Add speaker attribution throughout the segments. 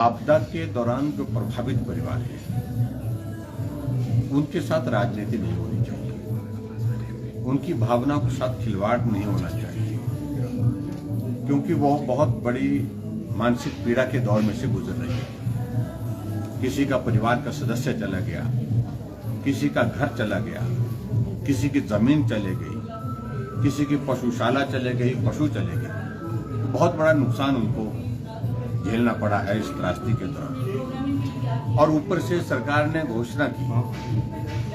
Speaker 1: आपदा के दौरान जो प्रभावित परिवार हैं उनके साथ राजनीति नहीं होनी चाहिए, उनकी भावनाओं के साथ खिलवाड़ नहीं होना चाहिए, क्योंकि वो बहुत बड़ी मानसिक पीड़ा के दौर में से गुजर रही है। किसी का परिवार का सदस्य चला गया, किसी का घर चला गया, किसी की जमीन चले गई, किसी की पशुशाला चले गई, पशु चले गए। बहुत बड़ा नुकसान उनको झेलना पड़ा है इस त्रासदी के दौरान। और ऊपर से सरकार ने घोषणा की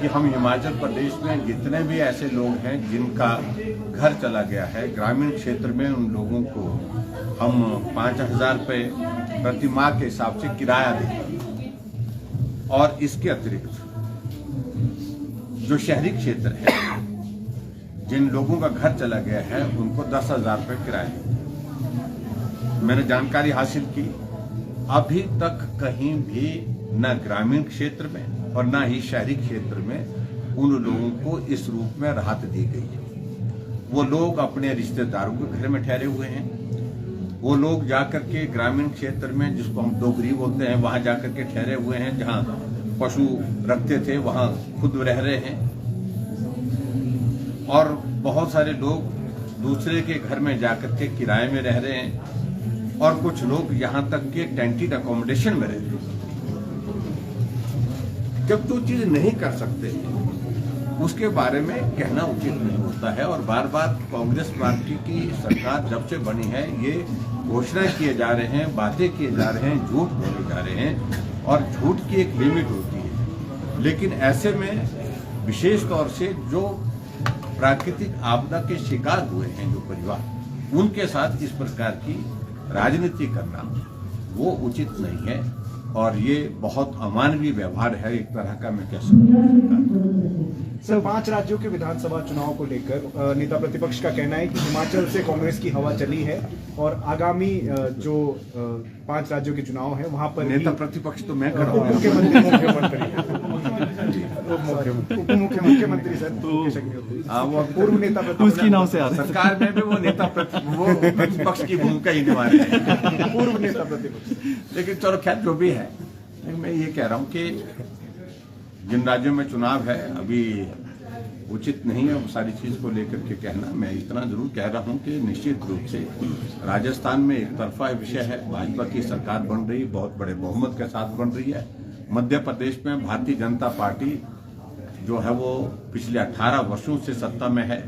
Speaker 1: कि हम हिमाचल प्रदेश में जितने भी ऐसे लोग हैं जिनका घर चला गया है, ग्रामीण क्षेत्र में उन लोगों को हम 5,000 रुपये प्रति माह के हिसाब से किराया देंगे। और इसके अतिरिक्त जो शहरी क्षेत्र है, जिन लोगों का घर चला गया है, उनको 10,000 रुपये किराया। मैंने जानकारी हासिल की, अभी तक कहीं भी न ग्रामीण क्षेत्र में और न ही शहरी क्षेत्र में उन लोगों को इस रूप में राहत दी गई है। वो लोग अपने रिश्तेदारों के घर में ठहरे हुए हैं, वो लोग जाकर के ग्रामीण क्षेत्र में, जिसको हम डोगरी बोलते हैं, वहां जाकर के ठहरे हुए हैं। जहां पशु रखते थे वहां खुद रह रहे हैं। और बहुत सारे लोग दूसरे के घर में जाकर के किराए में रह रहे हैं, और कुछ लोग यहां तक के टेंटेड अकोमोडेशन में रहते हैं। जब जो चीज नहीं कर सकते उसके बारे में कहना उचित नहीं होता है। और बार बार कांग्रेस पार्टी की सरकार जब से बनी है, ये घोषणा किए जा रहे हैं, बातें किए जा रहे हैं, झूठ बोले जा रहे हैं, और झूठ की एक लिमिट होती है। लेकिन ऐसे में विशेष तौर से जो प्राकृतिक आपदा के शिकार हुए हैं जो परिवार, उनके साथ इस प्रकार की राजनीति करना वो उचित नहीं है। और ये बहुत अमानवीय व्यवहार है एक तरह का, मैं कह सकता हूँ।
Speaker 2: सर, 5 राज्यों के विधानसभा चुनाव को लेकर नेता प्रतिपक्ष का कहना है कि हिमाचल से कांग्रेस की हवा चली है और आगामी जो 5 राज्यों के चुनाव है वहां पर
Speaker 1: नेता प्रतिपक्ष तो मैं कर रहा हूँ,
Speaker 2: मुख्यमंत्री सर,
Speaker 1: वो
Speaker 2: पूर्व नेता
Speaker 3: उसकी नाम से
Speaker 1: सरकार में भी वो प्रतिपक्ष की भूमिका ही निभा रहे हैं,
Speaker 2: पूर्व नेता प्रतिपक्ष।
Speaker 1: लेकिन चलो खैर जो भी है, मैं ये कह रहा हूँ कि जिन राज्यों में चुनाव है अभी उचित नहीं है वो सारी चीज को लेकर के कहना। मैं इतना जरूर कह रहा हूँ कि निश्चित रूप से राजस्थान में एक तरफा विषय है, भाजपा की सरकार बन रही, बहुत बड़े बहुमत के साथ बन रही है। मध्य प्रदेश में भारतीय जनता पार्टी जो है वो पिछले 18 वर्षों से सत्ता में है,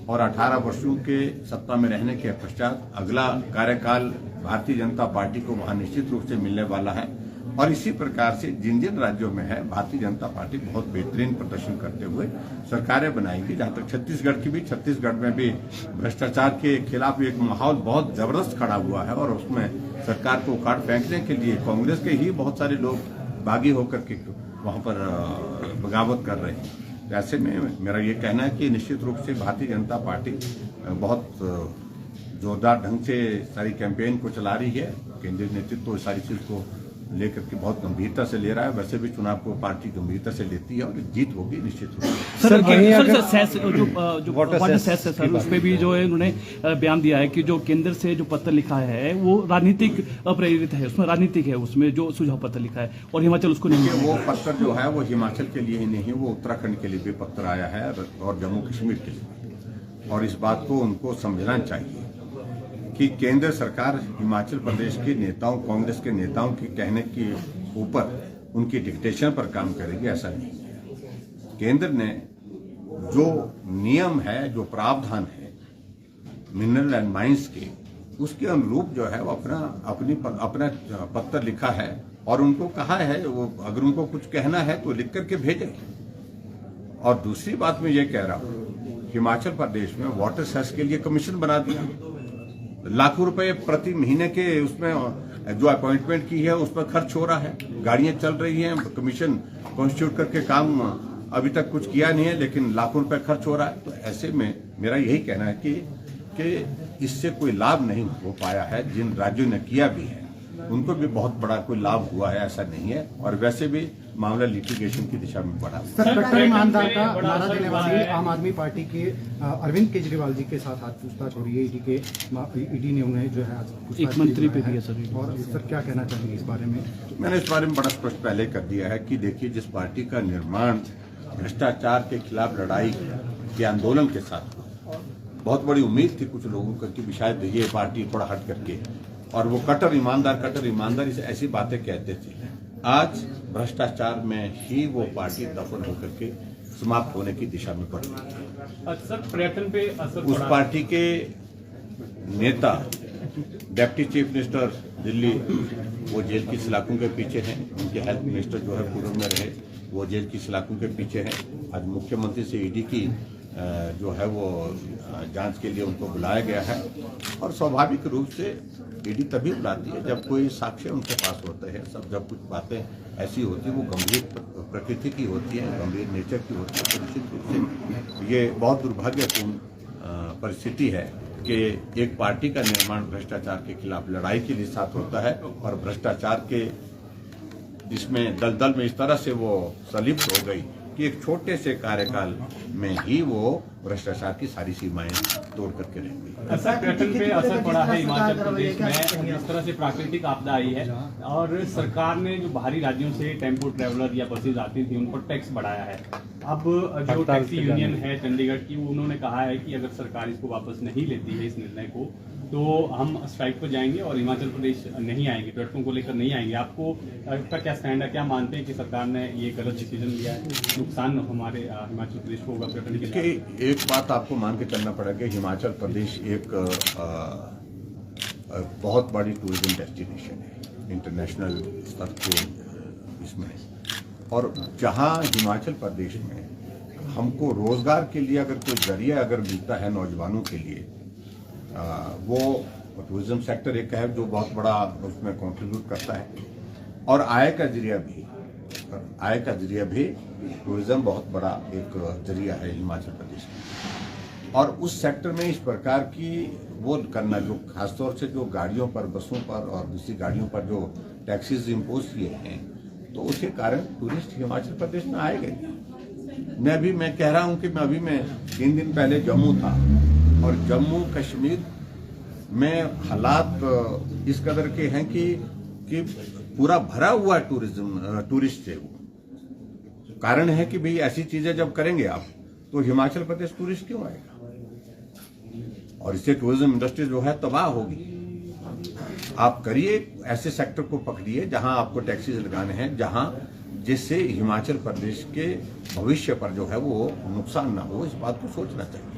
Speaker 1: और 18 वर्षों के सत्ता में रहने के पश्चात अगला कार्यकाल भारतीय जनता पार्टी को वहां निश्चित रूप से मिलने वाला है। और इसी प्रकार से जिन जिन राज्यों में है, भारतीय जनता पार्टी बहुत बेहतरीन प्रदर्शन करते हुए सरकारें बनाएगी। जहां तक छत्तीसगढ़ की भी, छत्तीसगढ़ में भी भ्रष्टाचार के खिलाफ एक माहौल बहुत जबरदस्त खड़ा हुआ है, और उसमें सरकार को उखाड़ फेंकने के लिए कांग्रेस के ही बहुत सारे लोग बागी होकर के वहां पर बगावत कर रहे हैं। ऐसे में मेरा ये कहना है कि निश्चित रूप से भारतीय जनता पार्टी बहुत जोरदार ढंग से सारी कैंपेन को चला रही है। केंद्रीय नेतृत्व तो सारी चीज को लेकर के बहुत गंभीरता से ले रहा है। वैसे भी चुनाव को पार्टी गंभीरता से लेती है, और जीत होगी निश्चित रूप से।
Speaker 3: सर जो वाटर सेस है सर, उस पर भी जो है उन्होंने बयान दिया है कि जो केंद्र से जो पत्र लिखा है वो राजनीतिक प्रेरित है, उसमें राजनीतिक है, उसमें जो सुझाव पत्र लिखा है, और हिमाचल उसको नहीं।
Speaker 1: वो पत्र जो है वो हिमाचल के लिए ही नहीं, वो उत्तराखंड के लिए भी पत्र आया है, और जम्मू कश्मीर के लिए। और इस बात को उनको समझना चाहिए कि केंद्र सरकार हिमाचल प्रदेश के नेताओं, कांग्रेस के नेताओं के कहने के ऊपर, उनकी डिक्टेशन पर काम करेगी, ऐसा नहीं है। केंद्र ने जो नियम है, जो प्रावधान है मिनरल एंड माइंस के, उसके अनुरूप जो है वो अपना पत्र लिखा है, और उनको कहा है वो अगर उनको कुछ कहना है तो लिख करके भेजें। और दूसरी बात मैं ये कह रहा हूं, हिमाचल प्रदेश में वाटर सेस के लिए कमीशन बना दिया, लाखों रुपए प्रति महीने के उसमें जो अपॉइंटमेंट की है उस पर खर्च हो रहा है, गाड़ियां चल रही हैं, कमीशन कॉन्स्टिट्यूट करके काम अभी तक कुछ किया नहीं है, लेकिन लाखों रुपए खर्च हो रहा है। तो ऐसे में मेरा यही कहना है कि इससे कोई लाभ नहीं हो पाया है जिन राज्यों ने किया भी है। उनको भी बहुत बड़ा कोई लाभ हुआ है, ऐसा नहीं है। और वैसे भी मामला लिटिगेशन की दिशा में बढ़ा।
Speaker 4: सर, कट्टर ईमानदार का नारा देने वाली आम आदमी पार्टी के अरविंद केजरीवाल जी के साथ आज पूछताछ हो रही है। ईडी ने उन्हें जो है आज
Speaker 3: एक मंत्री पे भी है सर।
Speaker 4: और सर क्या कहना चाहेंगे इस बारे में?
Speaker 1: मैंने इस बारे में बड़ा स्पष्ट पहले कर दिया है कि देखिए, जिस पार्टी का निर्माण भ्रष्टाचार के खिलाफ लड़ाई के आंदोलन के साथ, बहुत बड़ी उम्मीद थी कुछ लोगों को कि शायद ये पार्टी थोड़ा हट करके, और वो कट्टर ईमानदार इसे ऐसी बातें कहते थे, आज भ्रष्टाचार में ही वो पार्टी दफन होकर के समाप्त होने की दिशा में बढ़ रही है।
Speaker 5: सर, पर्यटन पे असर
Speaker 1: उस पार्टी के नेता डिप्टी चीफ मिनिस्टर दिल्ली, वो जेल की सलाखों के पीछे हैं। उनके हेल्थ मिनिस्टर जो है पूर्व में रहे, वो जेल की सलाखों के पीछे हैं। आज मुख्यमंत्री से ईडी की जो है वो जांच के लिए उनको बुलाया गया है। और स्वाभाविक रूप से ईडी तभी बुलाती है जब कोई साक्ष्य उनके पास होते हैं। सब जब कुछ बातें ऐसी होती है, वो गंभीर प्रकृति की होती है, गंभीर नेचर की होती है, तो निश्चित रूप से ये बहुत दुर्भाग्यपूर्ण परिस्थिति है कि एक पार्टी का निर्माण भ्रष्टाचार के खिलाफ लड़ाई के लिए साथ होता है, और भ्रष्टाचार के इसमें दलदल में इस तरह से वो संलिप्त हो गई कि एक छोटे से कार्यकाल में ही वो भ्रष्टाचार की सारी सीमाएं तोड़ करके रह गई।
Speaker 5: सर, पर्यटन पे असर पड़ा है हिमाचल प्रदेश में, जिस तरह से प्राकृतिक आपदा आई है, और सरकार ने जो बाहरी राज्यों से टेम्पो ट्रैवलर या बसेज आती थी उन पर टैक्स बढ़ाया है। अब जो टैक्सी यूनियन है चंडीगढ़ की, उन्होंने कहा है कि अगर सरकार इसको वापस नहीं लेती है, इस निर्णय को, तो हम स्ट्राइक पर जाएंगे और हिमाचल प्रदेश नहीं आएंगे, पर्यटकों को लेकर नहीं आएंगे। आपका क्या स्टैंड है? क्या मानते हैं कि सरकार ने ये गलत डिसीजन लिया है? नुकसान हमारे हिमाचल प्रदेश को होगा पर्यटन के लिए?
Speaker 1: एक बात आपको मान के चलना पड़ेगा, हिमाचल प्रदेश एक बहुत बड़ी टूरिज्म डेस्टिनेशन है, इंटरनेशनल स्तर के इसमें। और जहां हिमाचल प्रदेश में हमको रोजगार के लिए अगर कोई जरिया अगर मिलता है नौजवानों के लिए, वो टूरिज्म सेक्टर एक है जो बहुत बड़ा उसमें कंट्रीब्यूट करता है। और आय का जरिया भी टूरिज्म बहुत बड़ा एक जरिया है हिमाचल प्रदेश में। और उस सेक्टर में इस प्रकार की वो करना, जो खासतौर से जो गाड़ियों पर, बसों पर और दूसरी गाड़ियों पर जो टैक्सेस इम्पोज किए हैं, तो उसके कारण टूरिस्ट हिमाचल प्रदेश में आएंगे। मैं कह रहा हूं कि मैं 3 दिन पहले जम्मू था, और जम्मू कश्मीर में हालात इस कदर के हैं कि पूरा भरा हुआ टूरिस्ट से। वो कारण है कि भाई ऐसी चीजें जब करेंगे आप, तो हिमाचल प्रदेश टूरिस्ट क्यों आएगा? और इससे टूरिज्म इंडस्ट्री जो है तबाह होगी। आप करिए, ऐसे सेक्टर को पकड़िए जहां आपको टैक्सेस लगाने हैं, जहां जिससे हिमाचल प्रदेश के भविष्य पर जो है वो नुकसान ना हो, इस बात को सोचना चाहिए।